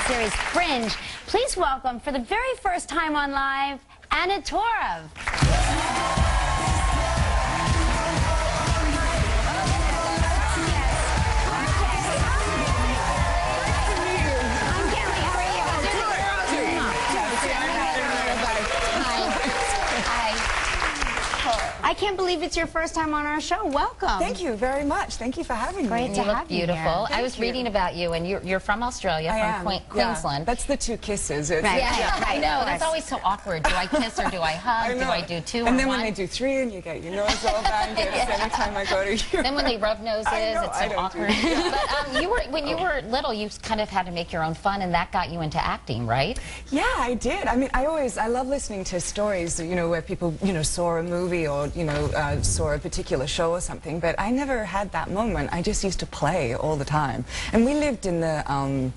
series Fringe. Please welcome, for the very first time on Live, Anna Torv. I can't believe it's your first time on our show. Welcome. Thank you very much. Thank you for having me. Great to have you beautiful. here. I was reading about you, and you're from Australia, from Queensland. Yeah. That's the two kisses. Right. I know. That's always so awkward. Do I kiss or do I hug? Do I do two and or then one? when they do three and you get your nose all banged every time I go to you. Then when they rub noses, it's so awkward. But when you were little, you kind of had to make your own fun, and that got you into acting, right? Yeah, I did. I mean, I love listening to stories, you know, where people, you know, saw a movie or, you know, saw a particular show or something, but I never had that moment. I just used to play all the time. And we lived in the,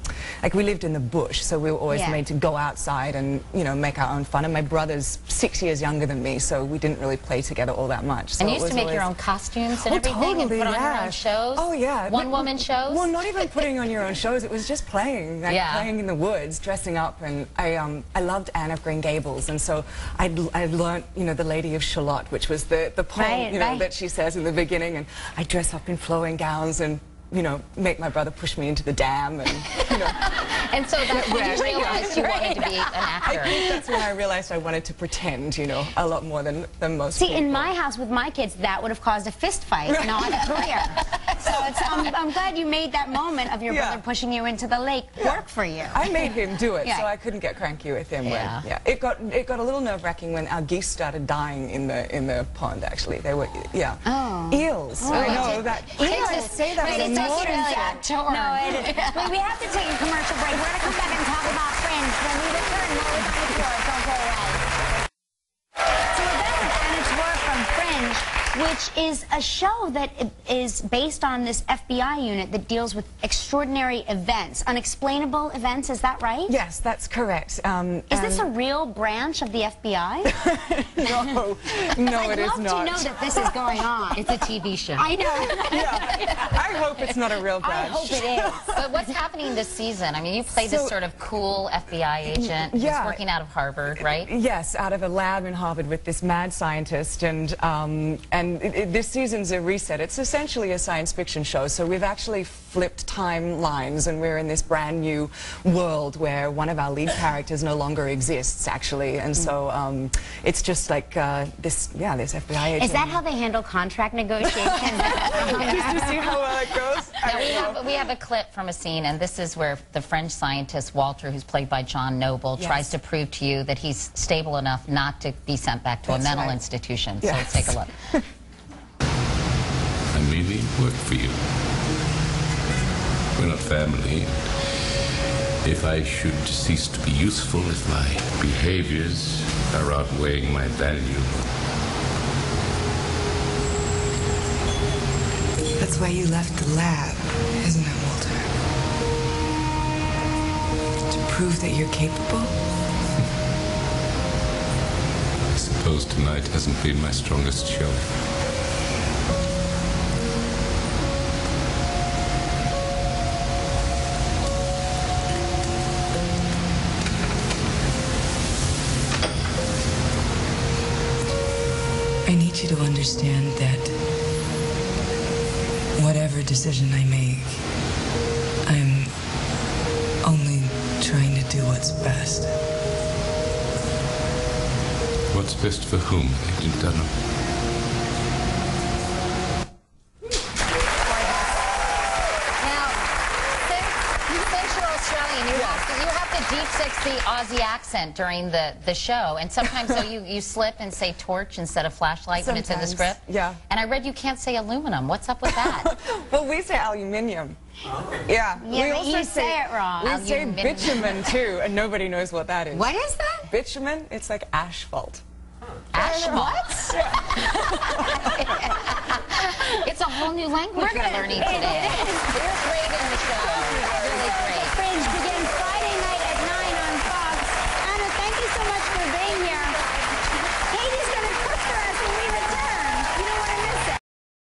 we lived in the bush, so we were always made to go outside and, you know, make our own fun. And my brother's 6 years younger than me, so we didn't really play together all that much. So and you used to make your own costumes and everything, totally, and put on your own shows? Oh, yeah. One-woman shows? Well, not even putting on your own shows. It was just playing, like playing in the woods, dressing up. And I loved Anne of Green Gables, and so I learned, you know, the Lady of Shalott, which was the poem, you know, that she says in the beginning, and I dress up in flowing gowns and, you know, make my brother push me into the dam, and, you know. And so that's when you realized you wanted to be an actor. I think that's when I realized I wanted to pretend, you know, a lot more than most See, people. in my house with my kids, that would have caused a fist fight, not a career. So I'm glad you made that moment of your brother pushing you into the lake work for you. I made him do it, so I couldn't get cranky with him. It got a little nerve-wracking when our geese started dying in the pond. Actually, they were eels. I know that. Eels. Say that. It's Australia. No, it is. Well, we have to take a commercial break. We're going to come back and talk about Fringe. When we return, more with Anna Torv. Don't go away. So we're back with Anna Torv from Fringe, which is a show that is based on this FBI unit that deals with extraordinary events, unexplainable events. Is that right? Yes, that's correct. Is this a real branch of the FBI? No, it is not. I'd love to know that this is going on. It's a TV show. I know. I hope it's not a real branch. I hope it is. But what's happening this season? I mean, you play this sort of cool FBI agent who's working out of Harvard, right? Yes, out of a lab in Harvard with this mad scientist, and this season's a reset. It's essentially a science fiction show, so we've actually flipped timelines, and we're in this brand new world where one of our lead characters no longer exists, actually, and so it's just like this FBI agent. Is that how they handle contract negotiations? Just to see how well it goes? Now we have a clip from a scene, and this is where the French scientist Walter, who's played by John Noble, tries to prove to you that he's stable enough not to be sent back to a mental institution. So let's take a look. I merely work for you. We're not family. If I should cease to be useful, if my behaviors are outweighing my value. That's why you left the lab, isn't it, Walter? To prove that you're capable? I suppose tonight hasn't been my strongest show. I need you to understand that whatever decision I make, I'm only trying to do what's best. What's best for whom, Legendada? Since you're Australian, you have to deep six the Aussie accent during the show, and sometimes though you slip and say torch instead of flashlight when it's in the script. Yeah. And I read you can't say aluminum. What's up with that? Well, we say aluminium. Yeah. We also say it wrong. We say bitumen too, and nobody knows what that is. What is that? Bitumen? It's like asphalt. Asphalt. It's a whole new language we're learning today. You're great in the show. Really great. Fringe begins Friday